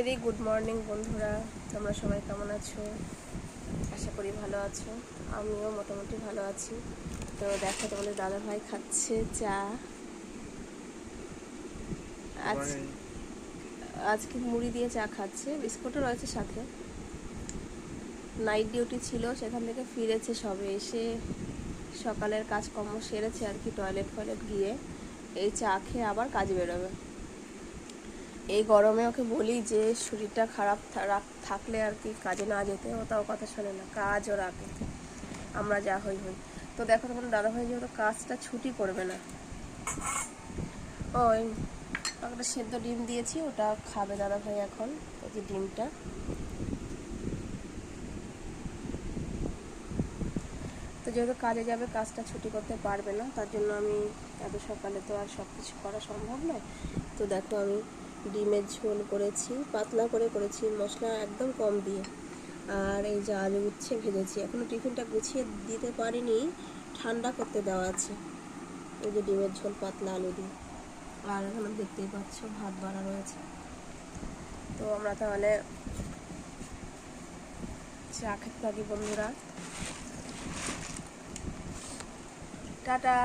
Very good morning বন্ধুরা, তোমরা সবাই কেমন আছো? আশা করি ভালো আছো। আমিও মোটামুটি ভালো আছি। তো দেখো, তোমাদের দাদা ভাই খাচ্ছে চা। আজ আজকে মুড়ি দিয়ে চা খাচ্ছে, বিস্কুটও রয়েছে সাথে। নাইট ডিউটি ছিল, সেখান থেকে ফিরেছে সবে, এসে সকালের কাজকর্ম সেরেছে আর কি, টয়লেট গিয়ে এই চা খেয়ে আবার কাজে বেরোবে। এই গরমে ওকে বলি যে শরীরটা খারাপ থাকলে আর কি কাজে না যেতে, ও তাও কথা শোনে না, কাজও রাখে, আমরা যা হই। তো দেখো, তোমার দাদাভাই যেহেতু কাজটা ছুটি করবে না, ওই একটা সেদ্ধ ডিম দিয়েছি, ওটা খাবে দাদাভাই এখন। এই যে ডিমটা, তো যেহেতু কাজে যাবে, কাজটা ছুটি করতে পারবে না, তার জন্য আমি এত সকালে তো আর সব কিছু করা সম্ভব নয়। তো দেখো, আমি ডিমের ঝোল করেছি, পাতলা করে করেছি, মশলা একদম কম দিয়ে। আর এই যে আলু উচ্ছে ভেজেছি, এখনও টিফিনটা গুছিয়ে দিতে পারিনি, ঠান্ডা করতে দেওয়া আছে। এই যে ডিমের ঝোল পাতলা আলু দিয়ে, আর এখানে দেখতেই পাচ্ছ ভাত বাড়া রয়েছে। তো আমরা তাহলে চা খেতে থাকি বন্ধুরা। টাটা।